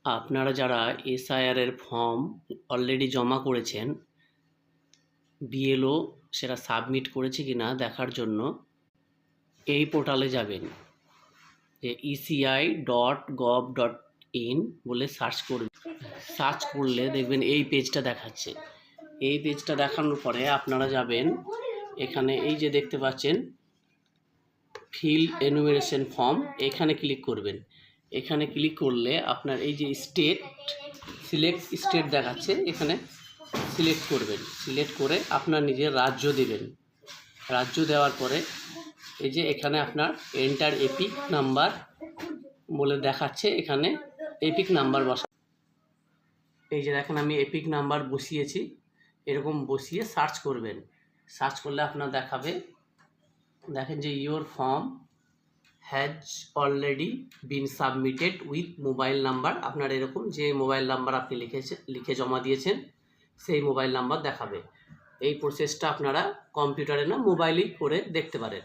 আপনারা যারা এসআইআর এর ফর্ম অলরেডি জমা করেছেন, বিএলও সেটা সাবমিট করেছে কিনা দেখার জন্য এই পোর্টালে যাবেন, যে eci.gov.in বলে সার্চ করবেন। সার্চ করলে দেখবেন এই পেজটা দেখাচ্ছে। এই পেজটা দেখানোর পরে আপনারা যাবেন এখানে, এই যে দেখতে পাচ্ছেন ফিল এনুমেরেশন ফর্ম, এখানে ক্লিক করবেন। এখানে ক্লিক করলে আপনার এই যে স্টেট, সিলেক্ট স্টেট দেখাচ্ছে, এখানে সিলেক্ট করবেন। সিলেক্ট করে আপনার নিজের রাজ্য দেবেন। রাজ্য দেওয়ার পরে এই যে এখানে আপনার এন্টার এপিক নাম্বার বলে দেখাচ্ছে, এখানে এপিক নাম্বার বসা। এই যে দেখেন আমি এপিক নাম্বার বসিয়েছি, এরকম বসিয়ে সার্চ করবেন। সার্চ করলে আপনার দেখাবে, দেখেন যে your form has already been submitted with mobile number. আপনার এরকম যে মোবাইল নাম্বার আপনি লিখে জমা দিয়েছেন সেই মোবাইল নাম্বার দেখাবে। এই প্রসেসটা আপনারা কম্পিউটারে না মোবাইলেই করে দেখতে পারেন।